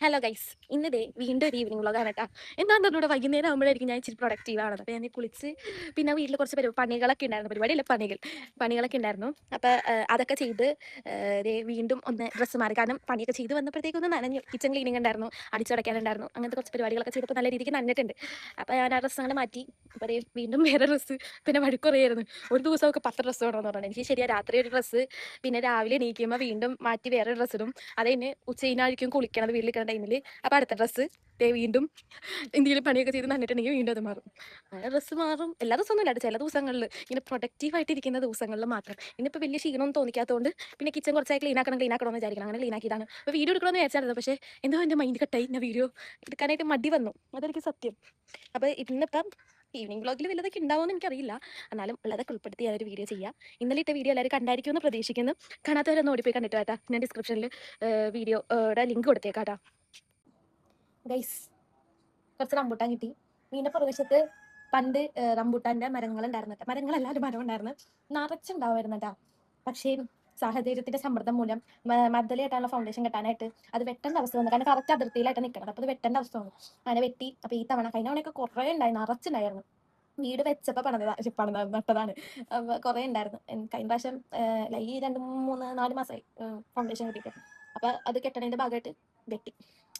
Hello guys, ഇന്നതേ വീണ്ടും ഒരു evening വ്ളോഗാണ് കേട്ടോ. എന്താണെന്ന് ഇവിടെ വൈകുന്നേരം ആകുമ്പോഴായിരിക്കും ഞാൻ ഇച്ചിരി പ്രൊഡക്റ്റീവ് ആണത്. അപ്പോൾ ഞാൻ കുളിച്ച് പിന്നെ വീട്ടിൽ കുറച്ച് പണികളൊക്കെ ഉണ്ടായിരുന്നു. പരിപാടിയില്ല, പണികളൊക്കെ ഉണ്ടായിരുന്നു. അപ്പോൾ അതൊക്കെ ചെയ്ത് വീണ്ടും ഒന്ന് ഡ്രസ്സ് മാറി. കാരണം പണിയൊക്കെ ചെയ്ത് വന്നപ്പോഴത്തേക്കൊന്ന് നനഞ്ഞു. കിച്ചൺ ക്ലീനിങ് ഉണ്ടായിരുന്നു, അടിച്ചുടയ്ക്കാനുണ്ടായിരുന്നു. അങ്ങനത്തെ കുറച്ച് പരിപാടികളൊക്കെ ചെയ്തപ്പോൾ നല്ല രീതിക്ക് നനഞ്ഞിട്ടുണ്ട്. അപ്പോൾ ഞാൻ ആ ഡ്രസ്സ് അങ്ങനെ മാറ്റി. അപ്പോൾ വീണ്ടും വേറെ ഡ്രസ്സ്. പിന്നെ വഴുക്കുറയായിരുന്നു, ഒരു ദിവസമൊക്കെ 10 ഡ്രസ്സ് വേണമെന്ന് പറഞ്ഞത്. എനിക്ക് ശരിയാ, രാത്രി ഒരു ഡ്രസ്സ്, പിന്നെ രാവിലെ എണീക്കുമ്പോൾ വീണ്ടും മാറ്റി വേറെ ഡ്രസ്സ് ഇടും. അത് കഴിഞ്ഞ് ഉച്ച കഴിഞ്ഞായിരിക്കും കുളിക്കണത് വീട്ടിൽ ടൈമിൽ. അപ്പോൾ അടുത്ത ഡ്രസ്സ് വീണ്ടും എന്തെങ്കിലും പണിയൊക്കെ ചെയ്ത് നന്നിട്ടുണ്ടെങ്കിൽ വീണ്ടും അത് മാറും. അങ്ങനെ ഡ്രസ്സ് മാറും. എല്ലാ ദിവസമൊന്നും ഇല്ലാണ്ട് ചില ദിവസങ്ങളിൽ ഇങ്ങനെ പ്രൊഡക്റ്റീവായിട്ട് ഇരിക്കുന്ന ദിവസങ്ങളിൽ മാത്രം. ഇന്നിപ്പോൾ വലിയ ക്ഷീണമൊന്നും തോന്നിക്കാത്തതുകൊണ്ട് പിന്നെ കിച്ചൺ കുറച്ചായി ക്ലീൻ ആക്കണമെന്ന് വിചാരിക്കണം. അങ്ങനെ ക്ലീൻ ആക്കിയതാണ്. അപ്പോൾ വീഡിയോ എടുക്കണമെന്ന് വിചാരിച്ചായിരുന്നു, പക്ഷേ എന്തോ എൻ്റെ മൈൻഡ് കട്ടായി. ഞാൻ വീഡിയോ എടുക്കാനായിട്ട് മടി വന്നു, അതെനിക്ക് സത്യം. അപ്പോൾ ഇന്നിപ്പം ഈവനിങ് വ്ളോഗിൽ വല്ലതൊക്കെ ഉണ്ടാവുമെന്ന് എനിക്കറിയില്ല. എന്നാലും ഉള്ളതൊക്കെ ഉൾപ്പെടുത്തി ഞാനൊരു വീഡിയോ ചെയ്യാം. ഇന്നലെ ഇട്ട വീഡിയോ എല്ലാവരും കണ്ടായിരിക്കുമെന്ന് പ്രതീക്ഷിക്കുന്നു. കാണാത്തവരൊന്ന് ഓടിപ്പോയി കണ്ടിട്ട് കേട്ടോ. ഞാൻ ഡിസ്ക്രിപ്ഷനിൽ വീഡിയോയുടെ ലിങ്ക് കൊടുത്തേക്കാം കേട്ടോ. ഗൈസ്, കുറച്ച് റംബൂട്ടാൻ കിട്ടി. വീടിൻ്റെ പ്രദേശത്ത് പണ്ട് റംബൂട്ടാൻ്റെ മരങ്ങളുണ്ടായിരുന്നു കേട്ടോ. മരങ്ങളല്ല, ഒരു മരം ഉണ്ടായിരുന്നു, നിറച്ചുണ്ടാവുമായിരുന്നു കേട്ടോ. പക്ഷേ സാഹചര്യത്തിന്റെ സമ്മർദ്ദം മൂലം മദ്ദലയായിട്ടുള്ള ഫൗണ്ടേഷൻ കെട്ടാനായിട്ട് അത് വെട്ടേണ്ട അവസ്ഥ വന്നു. കാരണം കറക്റ്റ് അതിർത്തിയിലായിട്ട് നിൽക്കണം. അപ്പോൾ അത് വെട്ടേണ്ട അവസ്ഥ വന്നു. അങ്ങനെ വെട്ടി. അപ്പോൾ ഈ തവണ കഴിഞ്ഞ തവണയൊക്കെ കുറേ ഉണ്ടായി, നിറച്ചുണ്ടായിരുന്നു. വീട് വെച്ചപ്പോൾ നട്ടതാണ്. അപ്പോൾ കുറേ ഉണ്ടായിരുന്നു. കഴിഞ്ഞ പ്രാവശ്യം ഈ 2-3-4 മാസമായി ഫൗണ്ടേഷൻ കെട്ടിയിട്ട്. അപ്പോൾ അത് കെട്ടണതിൻ്റെ ഭാഗമായിട്ട് വെട്ടി.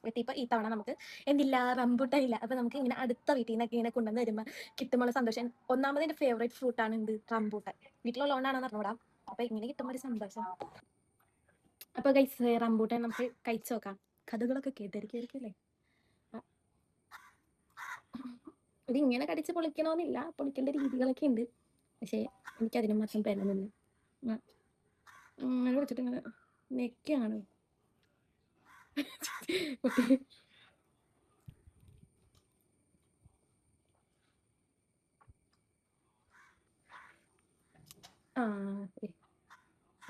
വെട്ടിയപ്പോൾ ഈ തവണ നമുക്ക് എന്തില്ല, റംബൂട്ടാൻ ഇല്ല. അപ്പോൾ നമുക്ക് ഇങ്ങനെ അടുത്ത വീട്ടിൽ നിന്നൊക്കെ ഇങ്ങനെ കൊണ്ടുവന്ന് വരുമ്പോൾ കിട്ടുമ്പോൾ സന്തോഷം. ഒന്നാമത് എൻ്റെ ഫേവറേറ്റ് ഫ്രൂട്ടാണ് എന്ത്, റംബൂട്ടാൻ. വീട്ടിലുള്ളതുകൊണ്ടാണെന്ന് അറിഞ്ഞൂടാ. അപ്പോൾ ഇങ്ങനെ കിട്ടുമ്പോൾ ഒരു സന്തോഷം. അപ്പോൾ ഗൈസ്, റംബൂട്ടാൻ നമുക്ക് കഴിച്ചു നോക്കാം. കഥകളൊക്കെ കേട്ടിരിക്കുമല്ലേ. ഇത് ഇങ്ങനെ കടിച്ച് പൊളിക്കണമെന്നില്ല, പൊളിക്കേണ്ട രീതികളൊക്കെ ഉണ്ട്. പക്ഷേ എനിക്കതിനും മാത്രം പേരൊന്നുമില്ല. അങ്ങനെ വെച്ചിട്ട് ഇങ്ങനെ നെക്കാണ് ആ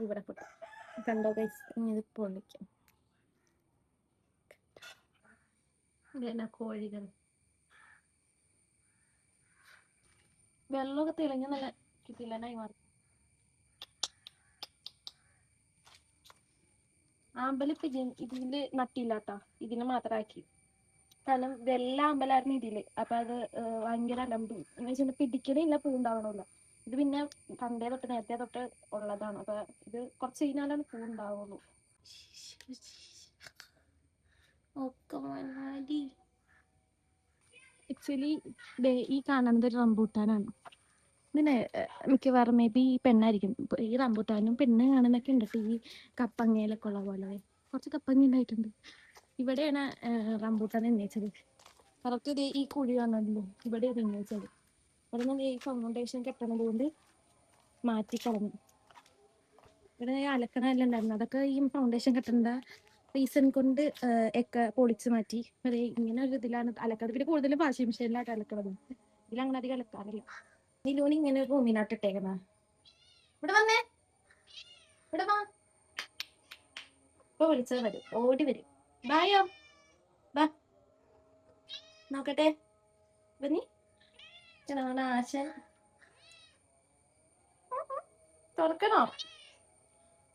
ഇവിടെ പൊട്ടി. കണ്ടോ ഗൈസ്, ഇങ്ങനെ പൊളിക്കും. ഇതെന്നാ കോഴികൾ, വെള്ളമൊക്കെ തെളിഞ്ഞ നല്ല കിട്ടില്ലനായി മാറി. ആമ്പലിപ്പ് ഇതില് നട്ടില്ലാട്ടാ, ഇതിന് മാത്രമാക്കി. കാരണം വെള്ള അമ്പലായിരുന്നു ഇതില്. അപ്പൊ അത് ഭയങ്കര അലമ്പ് എന്ന് വെച്ചാൽ പിടിക്കണില്ല, പൂ ഉണ്ടാവണമില്ല. ഇത് പിന്നെ പണ്ടേ തൊട്ട് നേരത്തെ തൊട്ട് ഉള്ളതാണ്. അപ്പൊ ഇത് കുറച്ച് കഴിഞ്ഞാലാണ് പൂ ഉണ്ടാവുള്ളൂ. ആക്ച്വലി ഈ കാണുന്നത് ഒരു റംബൂട്ടാനാണ്. ഇതിനെ മിക്കവാറും മേ ബി ഈ പെണ്ണായിരിക്കും. ഈ റംബൂട്ടാനും പെണ്ണ് കാണുന്നൊക്കെ ഉണ്ട്. ഈ കപ്പങ്ങയിലൊക്കെ ഉള്ള പോലെ കുറച്ച് കപ്പങ്ങ ഉണ്ടായിട്ടുണ്ട്. ഇവിടെയാണ് റംബൂട്ടാൻ എണ്ണയിച്ചത്. കറക്റ്റ് ഇത് ഈ കുഴി കാണുന്നല്ലോ, ഇവിടെ എണ്ണയിച്ചത്. ഇവിടെ നിന്ന് ഈ ഫൗണ്ടേഷൻ കെട്ടണത് കൊണ്ട് മാറ്റിക്കളഞ്ഞു. ഇവിടെ അലക്കണമെല്ലാം ഉണ്ടായിരുന്നു, അതൊക്കെ ഈ ഫൗണ്ടേഷൻ കെട്ടേണ്ട റീസൺ കൊണ്ട് ഒക്കെ പൊളിച്ച് മാറ്റി. അതെ, ഇങ്ങനെ ഒരു ഇതിലാണ് അലക്കുന്നത്. പിന്നെ കൂടുതലും വാഷിംഗ് മെഷീനിലായിട്ട് അലക്കണത്. ഇതിലങ്ങനെ അധികം അലക്കാറില്ല. നിലൂന് ഇങ്ങനെ ഒരു റൂമിനാട്ട് ഇട്ടേക്കുന്ന. ഇവിടെ വന്നേ, ഇവിടെ വാ. ഇപ്പൊ വിളിച്ചത് വരും, ഓടി വരും. ബായോ, ബാ നോക്കട്ടെ. ബന്നി ഇതാണ് ആശൻ. തുറക്കണോ,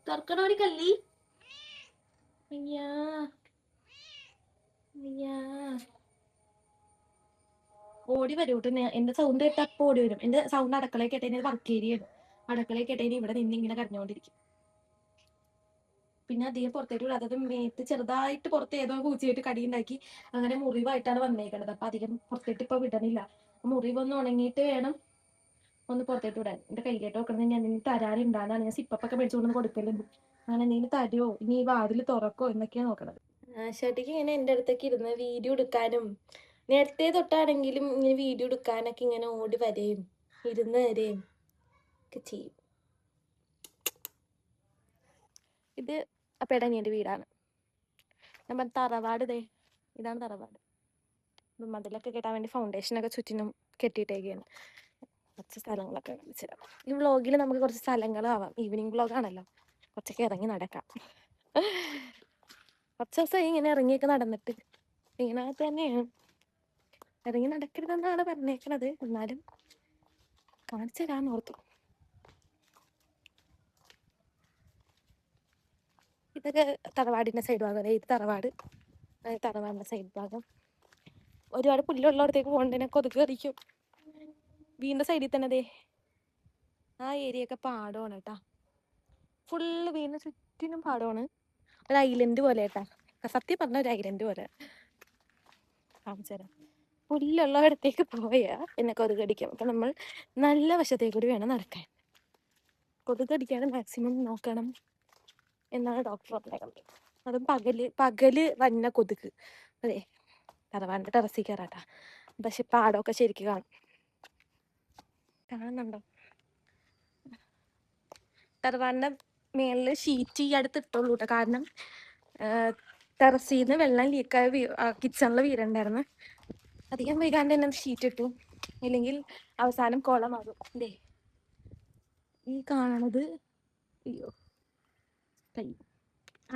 തുറക്കണോ ഒരു കല്ലി. അയ്യാ അയ്യാ, ഓടി വരും കേട്ടോ. എന്റെ സൗണ്ട് കേട്ട് അപ്പൊ ഓടി വരും. എന്റെ സൗണ്ട് അടുക്കളയിൽ കേട്ടതിന് വർക്ക് ഏരിയയാണ്. അടുക്കളയിൽ കേട്ടതിന് ഇവിടെ നിന്ന് ഇങ്ങനെ കരഞ്ഞുകൊണ്ടിരിക്കും. പിന്നെ അധികം പുറത്തേക്ക് വിടാത്തത് മേത്ത് ചെറുതായിട്ട് പുറത്ത് ഏതോ പൂച്ചയായിട്ട് കടിയുണ്ടാക്കി അങ്ങനെ മുറിവായിട്ടാണ് വന്നേക്കണത്. അപ്പൊ അധികം പുറത്തേട്ട് ഇപ്പൊ വിടണില്ല. മുറിവൊന്ന് ഉണങ്ങിയിട്ട് വേണം ഒന്ന് പുറത്തേട്ട് വിടാൻ. എന്റെ കയ്യിലേട്ട് നോക്കണത് ഞാൻ എന്തെങ്കിലും തരാറുണ്ടാകാനാണ്. ഞാൻ സിപ്പൊക്കെ മേടിച്ചുകൊണ്ട് കൊടുക്കലുണ്ട്. അങ്ങനെ എന്തെങ്കിലും തരുമോ, ഇനി ഈ വാതിൽ തുറക്കോ എന്നൊക്കെയാണ് നോക്കണത്. ഷട്ടിക്ക് ഇങ്ങനെ എൻ്റെ അടുത്തേക്ക് ഇരുന്ന് വീഡിയോ എടുക്കാനും, നേരത്തെ തൊട്ടാണെങ്കിലും ഇങ്ങനെ വീഡിയോ എടുക്കാനൊക്കെ ഇങ്ങനെ ഓടി വരെയും ഇരുന്ന് വരെയും ഒക്കെ ചെയ്യും. ഇത് അപ്പയുടെ അനിയൻ്റെ വീടാണ്. ഞാൻ തറവാട് ദേ ഇതാണ് തറവാട്. മതിലൊക്കെ കെട്ടാൻ വേണ്ടി ഫൗണ്ടേഷനൊക്കെ ചുറ്റിനും കെട്ടിയിട്ടേക്കാണ്. കുറച്ച് സ്ഥലങ്ങളൊക്കെ കാണിച്ചുതരാം. ഈ വ്ളോഗിൽ നമുക്ക് കുറച്ച് സ്ഥലങ്ങളാവാം. ഈവനിങ് വ്ളോഗാണല്ലോ, കുറച്ചൊക്കെ ഇറങ്ങി നടക്കാം. കുറച്ച് ദിവസമായി ഇങ്ങനെ ഇറങ്ങിയൊക്കെ നടന്നിട്ട്. ഇതിനകത്ത് തന്നെയാണ്. ഇറങ്ങി നടക്കരുതെന്നാണ് പറഞ്ഞേക്കണത്, എന്നാലും കാണിച്ചു തരാമെന്ന് ഓർത്തു. ഇതൊക്കെ തറവാടിൻ്റെ സൈഡ് ഭാഗം. ഇത് തറവാട്, തറവാടിൻ്റെ സൈഡ് ഭാഗം. ഒരുപാട് പുല്ലുള്ളടത്തേക്ക് പോകണ്ടതിനെ കൊതുക് കടിക്കും. വീടിൻ്റെ സൈഡിൽ തന്നെ ദേ ആ ഏരിയയൊക്കെ പാടമാണ് കേട്ടാ. ഫുള്ള് വീടിന് ചുറ്റിനും പാടമാണ്. ഒരു ഐലൻഡ് പോലെ കേട്ടാ. സത്യം പറഞ്ഞ ഒരു ഐലൻഡ് പോലെ. കാണിച്ചു തരാം. പുല്ലുള്ളടത്തേക്ക് പോയാൽ എന്നെ കൊതുക് കടിക്കും. അപ്പം നമ്മൾ നല്ല വശത്തേക്ക് കൂടി വേണം നടക്കാൻ. കൊതുക് കടിക്കാതെ മാക്സിമം നോക്കണം എന്നാണ് ഡോക്ടർ പറഞ്ഞത്. അതും പകല് വന്ന കൊതുക്. അതെ, തറവാടിൻ്റെ ടെറസിൽ കയറാട്ടാ. പക്ഷെ പാടമൊക്കെ ശരിക്കും കാണുന്നുണ്ടോ? തറവാടിൻ്റെ മേളിൽ ഷീറ്റ് ഈ അടുത്ത് ഇട്ടുള്ളൂ കേട്ടോ. കാരണം ടെറസിൽ നിന്ന് വെള്ളം ലീക്കായ കിച്ചണിൽ വീടുണ്ടായിരുന്നു. അധികം വൈകാണ്ട് തന്നെ ഷീറ്റ് ഇട്ടു, ഇല്ലെങ്കിൽ അവസാനം കുളമാകും. അല്ലേ, ഈ കാണണത് അയ്യോ കൈ.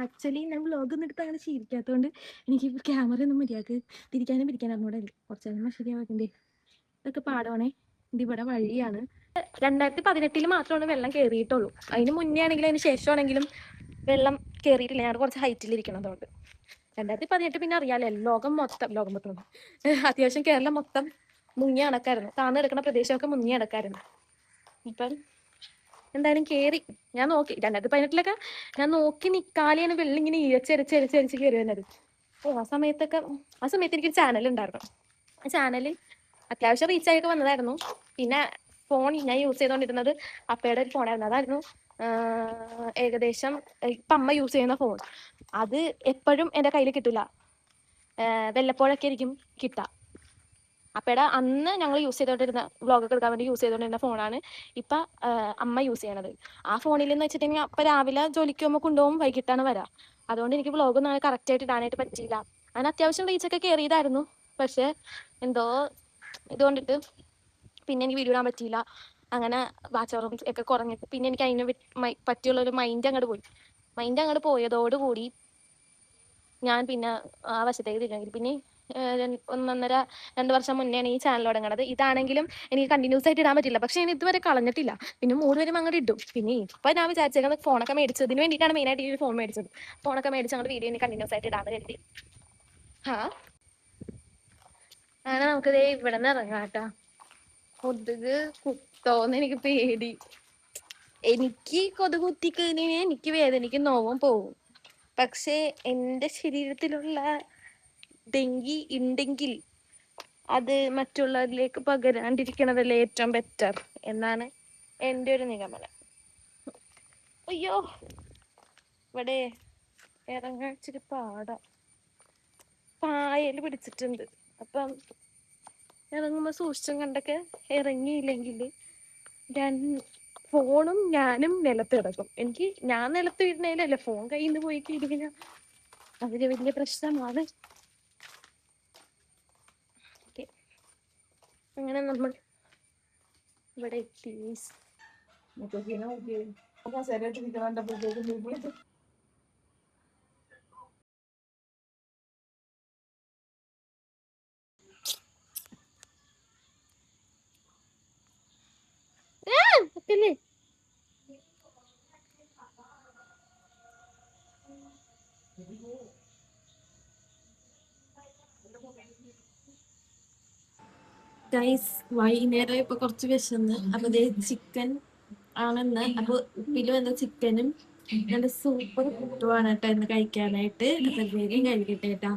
ആക്ച്വലി ഞാൻ വ്ളോഗൊന്നും എടുത്ത് അങ്ങനെ ശീലിക്കാത്തതുകൊണ്ട് എനിക്ക് ക്യാമറ ഒന്നും മര്യാദക്ക് തിരിക്കാനും പിടിക്കാനും അറിഞ്ഞൂടെ. കുറച്ച് കഴിയുമ്പോൾ ശരിയാവണ്ടേ. ഇതൊക്കെ പാടമാണേ. ഇതിവിടെ വഴിയാണ്. 2018 മാത്രമാണ് വെള്ളം കയറിയിട്ടുള്ളൂ. അതിന് മുന്നേ ആണെങ്കിലും അതിന് ശേഷമാണെങ്കിലും വെള്ളം കയറിയിട്ടില്ല. ഞാൻ കുറച്ച് ഹൈറ്റിലിരിക്കണതുകൊണ്ട്. 2018 പിന്നെ അറിയാലോ, ലോകം മൊത്തം അത്യാവശ്യം കേരളം മൊത്തം മുങ്ങി അടക്കായിരുന്നു. താഴ്ന്നു കിടക്കുന്ന പ്രദേശമൊക്കെ മുങ്ങി അടക്കായിരുന്നു. ഇപ്പം എന്തായാലും കയറി. ഞാൻ നോക്കി 2018 ഞാൻ നോക്കി നിൽക്കാതെയാണ് വെള്ളം ഇങ്ങനെ ഇരച്ചരച്ച് കയറി വന്നത്. ആ സമയത്ത് എനിക്കൊരു ചാനൽ ഉണ്ടായിരുന്നു. ആ ചാനലിൽ അത്യാവശ്യം റീച്ചായൊക്കെ വന്നതായിരുന്നു. പിന്നെ ഫോൺ ഞാൻ യൂസ് ചെയ്തുകൊണ്ടിരുന്നത് അപ്പയുടെ ഒരു ഫോണായിരുന്നു. അതായിരുന്നു ഏകദേശം ഇപ്പം അമ്മ യൂസ് ചെയ്യുന്ന ഫോൺ. അത് എപ്പോഴും എൻ്റെ കയ്യിൽ കിട്ടില്ല, വല്ലപ്പോഴൊക്കെ ആയിരിക്കും കിട്ടുക. അപ്പയുടെ അന്ന് ഞങ്ങൾ യൂസ് ചെയ്തുകൊണ്ടിരുന്ന വ്ളോഗൊക്കെ എടുക്കാൻ വേണ്ടി യൂസ് ചെയ്തുകൊണ്ടിരുന്ന ഫോണാണ് ഇപ്പം അമ്മ യൂസ് ചെയ്യണത്. ആ ഫോണിൽ എന്ന് വെച്ചിട്ടുണ്ടെങ്കിൽ അപ്പം രാവിലെ ജോലിക്ക് പോകുമ്പോൾ കൊണ്ടുപോകും, വൈകിട്ടാണ് വരാം. അതുകൊണ്ട് എനിക്ക് വ്ളോഗൊന്നും അങ്ങനെ കറക്റ്റായിട്ട് ഇടാനായിട്ട് പറ്റിയില്ല. അതിന് അത്യാവശ്യം റീച്ചൊക്കെ കയറിയതായിരുന്നു. പക്ഷേ എന്തോ ഇതുകൊണ്ടിട്ട് പിന്നെ എനിക്ക് വീഡിയോ ഇടാൻ പറ്റിയില്ല. അങ്ങനെ വാച്ച് അവർ ഒക്കെ കുറഞ്ഞിട്ട് പിന്നെ എനിക്ക് അതിനെ പറ്റിയുള്ളൊരു മൈൻഡ് അങ്ങോട്ട് പോയതോടുകൂടി ഞാൻ പിന്നെ ആ വശത്തേക്ക് തിരിഞ്ഞെങ്കിൽ. പിന്നെ 1.5-2 വർഷം മുന്നെയാണ് ഈ ചാനൽ തുടങ്ങുന്നത്. ഇതാണെങ്കിലും എനിക്ക് കണ്ടിന്യൂസ് ആയിട്ട് ഇടാൻ പറ്റില്ല. പക്ഷേ ഞാൻ ഇതുവരെ കളഞ്ഞിട്ടില്ല. പിന്നെ 3 വരും അങ്ങോട്ട് ഇടും. പിന്നെ ഇപ്പം ഞാൻ വിചാരിച്ചേക്കുന്നത് ഫോണൊക്കെ മേടിച്ചതിന് വേണ്ടിയിട്ടാണ് മെയിനായിട്ട് ഈ ഫോൺ മേടിച്ചത്. ഫോണൊക്കെ മേടിച്ച് അങ്ങോട്ട് വീഡിയോ ഇനി കണ്ടിന്യൂസ് ആയിട്ട് ഇടാൻ കരുതി. അങ്ങനെ നമുക്ക് ദേ ഇവിടെ നിന്ന് ഇറങ്ങാം കേട്ടോ. കൊതുക് കുത്തോന്ന് എനിക്ക് പേടി. എനിക്ക് കൊതുക് കുത്തിക്കഴിഞ്ഞാൽ എനിക്ക് വേദനയ്ക്ക് നോവും പോവും. പക്ഷേ എൻ്റെ ശരീരത്തിലുള്ള ഡെങ്കി ഉണ്ടെങ്കിൽ അത് മറ്റുള്ളവരിലേക്ക് പകരാണ്ടിരിക്കണതല്ലേ ഏറ്റവും ബെറ്റർ എന്നാണ് എൻ്റെ ഒരു നിഗമനം. അയ്യോ, ഇവിടെ ഇറങ്ങാൻ ഇച്ചിരി പായൽ പിടിച്ചിട്ടുണ്ട്. അപ്പം ഇറങ്ങുമ്പോൾ സൂക്ഷിച്ചും കണ്ടൊക്കെ ഇറങ്ങിയില്ലെങ്കിൽ ഫോണും ഞാനും നിലത്ത് കിടക്കും. ഞാൻ നിലത്ത് വീഴുന്നതിലല്ല, ഫോൺ കയ്യിൽ നിന്ന് പോയി കഴിഞ്ഞാൽ അതൊരു വലിയ പ്രശ്നമാണ്. അങ്ങനെ നമ്മൾ ഇവിടെ എത്തി. പറ്റില്ലേ? ഗൈസ്, വൈകുന്നേരം ഇപ്പൊ കുറച്ച് വിശന്ന്. അപ്പൊ ചിക്കൻ ആണെന്ന്. അപ്പൊ ഉപ്പിലും എന്താ ചിക്കനും നല്ല സൂപ്പർ ഫുഡുമാണ് കേട്ടോ ഇന്ന് കഴിക്കാനായിട്ട്. അപ്പൊ വേഗം കഴിക്കട്ടെ കേട്ടാ.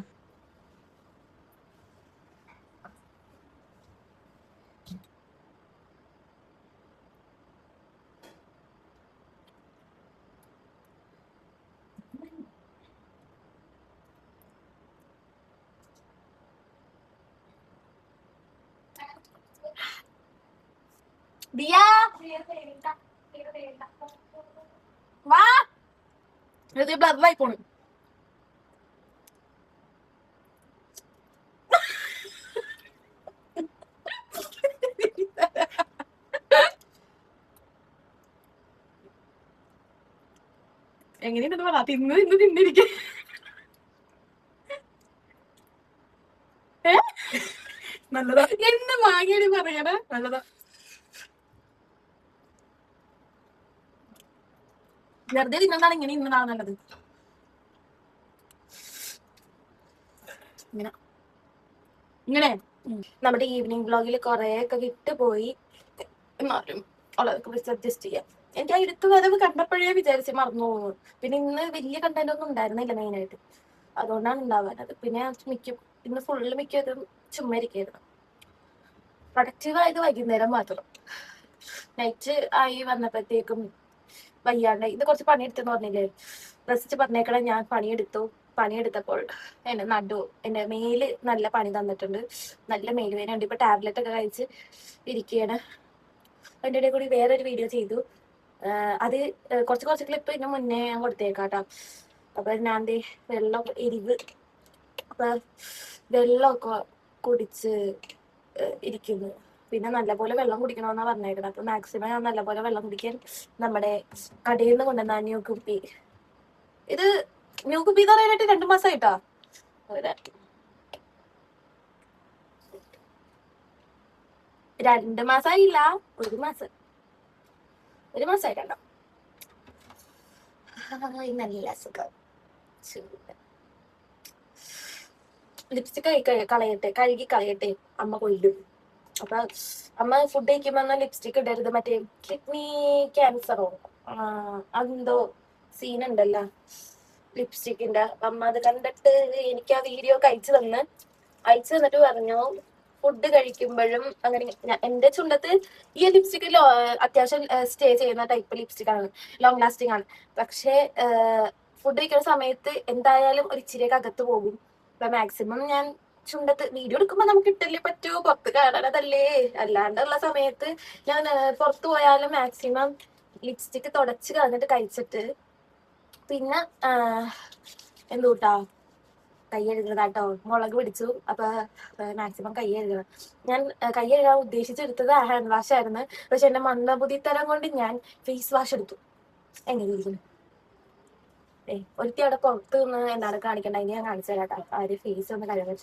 ദിയാ വാ, ബ്ലറായി പോണു. എങ്ങനെയുണ്ടെന്ന് പറ. ഇന്ന് തിന്നിരിക്കെ നല്ലതാ. എന്ന് വാങ്ങിയാണ് പറയണേ. നല്ലതാ. വെറുതെ തിന്നാണ് ഇങ്ങനെ ഇന്നതാണ് നല്ലത്. ഇങ്ങനെ ഇങ്ങനെ നമ്മുടെ ഈവനിങ് വ്ളോഗിൽ കുറെ ഒക്കെ വിട്ടുപോയി, എന്നാലും ഉള്ളതൊക്കെ വിളിച്ച് അഡ്ജസ്റ്റ് ചെയ്യാം. എനിക്ക് ആ എടുത്തു വരവ് കണ്ടപ്പോഴേ വിചാരിച്ച് മറന്നു പോകുന്നു. പിന്നെ ഇന്ന് വലിയ കണ്ടന്റ് ഒന്നും ഉണ്ടായിരുന്നില്ല മെയിനായിട്ട്, അതുകൊണ്ടാണ് ഉണ്ടാവാനത്. പിന്നെ ഇന്ന് ഫുള്ള് മിക്കതും ചുമ്മാ ഇരിക്കായിരുന്നു. പ്രൊഡക്റ്റീവ് ആയത് വൈകുന്നേരം മാത്രം. നൈറ്റ് ആയി വന്നപ്പോഴത്തേക്കും വയ്യാണ്ട് ഇന്ന് കുറച്ച് പണിയെടുത്തെന്ന് പറഞ്ഞില്ലേ, റെസ്റ്റ് പറഞ്ഞേക്കണ ഞാൻ പണിയെടുത്തപ്പോൾ എന്റെ മേല് നല്ല പണി തന്നിട്ടുണ്ട്. നല്ല മേലുവേന ഉണ്ട്. ഇപ്പൊ ടാബ്ലറ്റ് ഒക്കെ കഴിച്ച് ഇരിക്കുകയാണ്. അതിൻ്റെ ഇടയിൽ കൂടി വേറൊരു വീഡിയോ ചെയ്തു. അത് കുറച്ച് ക്ലിപ്പ് ഇതിന് മുന്നേ ഞാൻ കൊടുത്തേക്കാട്ടോ. അപ്പൊ ഞാൻ എരിവ് അപ്പൊ വെള്ളമൊക്കെ കുടിച്ച് ഇരിക്കുന്നു. പിന്നെ നല്ലപോലെ വെള്ളം കുടിക്കണമെന്നാണ് പറഞ്ഞേക്കുന്നത്. അപ്പൊ മാക്സിമം ഞാൻ നല്ലപോലെ വെള്ളം കുടിക്കാൻ നമ്മുടെ കടയിൽ നിന്ന് കൊണ്ടുവന്ന ന്യൂ കുപ്പി, ഇത് ന്യൂ കുപ്പി എന്ന് പറയാനായിട്ട് 2 മാസമായിട്ടാ. 2 മാസമായില്ല, 1 മാസമായിട്ടോ. നല്ല സുഖം. ലിപ്സ്റ്റിക് കഴുകി കളയട്ടെ, അമ്മ കൊല്ലും. അപ്പൊ അമ്മ ഫുഡ് കഴിക്കുമ്പോ ലിപ്സ്റ്റിക് ഇടരുത്, മറ്റേ കിഡ്നി ക്യാൻസറോ അതെന്തോ സീനുണ്ടല്ലോ ലിപ്സ്റ്റിക്കിന്റെ. അമ്മ അത് കണ്ടിട്ട് എനിക്ക് ആ വീഡിയോ അയച്ചു തന്നിട്ട് പറഞ്ഞു ഫുഡ് കഴിക്കുമ്പോഴും അങ്ങനെ. എന്റെ ചുണ്ടത്ത് ഈ ലിപ്സ്റ്റിക് അത്യാവശ്യം സ്റ്റേ ചെയ്യുന്ന ടൈപ്പ് ലിപ്സ്റ്റിക് ആണ്, ലോങ് ലാസ്റ്റിംഗ് ആണ്. പക്ഷെ ഫുഡ് കഴിക്കുന്ന സമയത്ത് എന്തായാലും ഒരു ഇച്ചിരിയൊക്കെ അകത്ത് പോകും. അപ്പൊ മാക്സിമം ഞാൻ ചുണ്ടത്ത് വീഡിയോ എടുക്കുമ്പോ നമുക്ക് ഇട്ടല്ലേ പറ്റൂ, പുറത്ത് കാണാനതല്ലേ. അല്ലാണ്ടുള്ള സമയത്ത് ഞാൻ പുറത്തു പോയാലും മാക്സിമം ലിപ്സ്റ്റിക് തുടച്ച് കളഞ്ഞിട്ട് കഴിച്ചിട്ട് പിന്നെ എന്തുട്ടാ കൈ കഴുകുന്നതാട്ടോ. മുളക് പിടിച്ചു, അപ്പൊ മാക്സിമം കൈ കഴുകണം. ഞാൻ കൈ കഴുകാൻ ഉദ്ദേശിച്ചെടുത്തത് ഹാൻഡ് വാഷ് ആയിരുന്നു. പക്ഷെ എന്റെ മന്ദബുദ്ധിത്തരം കൊണ്ട് ഞാൻ ഫേസ് വാഷ് എടുത്തു. എങ്ങനെ ഇരിക്കുന്നു? ഒരുത്തി അവിടെ പുറത്ത് നിന്ന് എന്താണ് കാണിക്കണ്ട, അതിന് ഞാൻ കാണിച്ചു തരാട്ടോ. ആര് ഫേസ് ഒന്ന് കഴുകാൻ.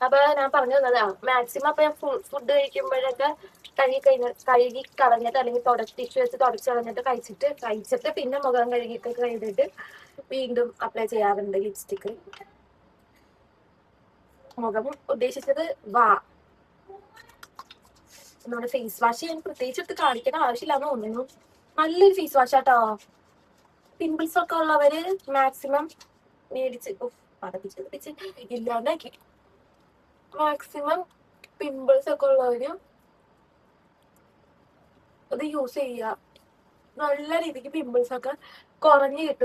അപ്പൊ ഞാൻ പറഞ്ഞു തന്നതാ മാക്സിമം. അപ്പൊ ഞാൻ ഫുഡ് കഴിക്കുമ്പോഴൊക്കെ കഴുകി കളഞ്ഞിട്ട് അല്ലെങ്കിൽ ടിഷ്യൂ വെച്ച് തുടച്ച് കളഞ്ഞിട്ട് കഴിച്ചിട്ട് പിന്നെ മുഖം കഴുകിയിട്ട് വീണ്ടും അപ്ലൈ ചെയ്യാറുണ്ട് ലിപ്സ്റ്റിക്ക്. മുഖം ഉദ്ദേശിച്ചത് നമ്മുടെ ഫേസ് വാഷ് ഞാൻ പ്രത്യേകിച്ച് എടുത്ത് കാണിക്കേണ്ട ആവശ്യമില്ലാന്ന് തോന്നുന്നു. നല്ലൊരു ഫേസ് വാഷ് ആട്ടോ. പിമ്പിൾസ് ഒക്കെ ഉള്ളവര് മാക്സിമം മേടിച്ച് പതപ്പിച്ച് ഇല്ലാണ്ടാക്കി. മാക്സിമം പിമ്പിൾസ് ഒക്കെ ഉള്ളവര് അത് യൂസ് ചെയ്യുക. നല്ല രീതിക്ക് പിമ്പിൾസ് ഒക്കെ കുറഞ്ഞു കിട്ടും.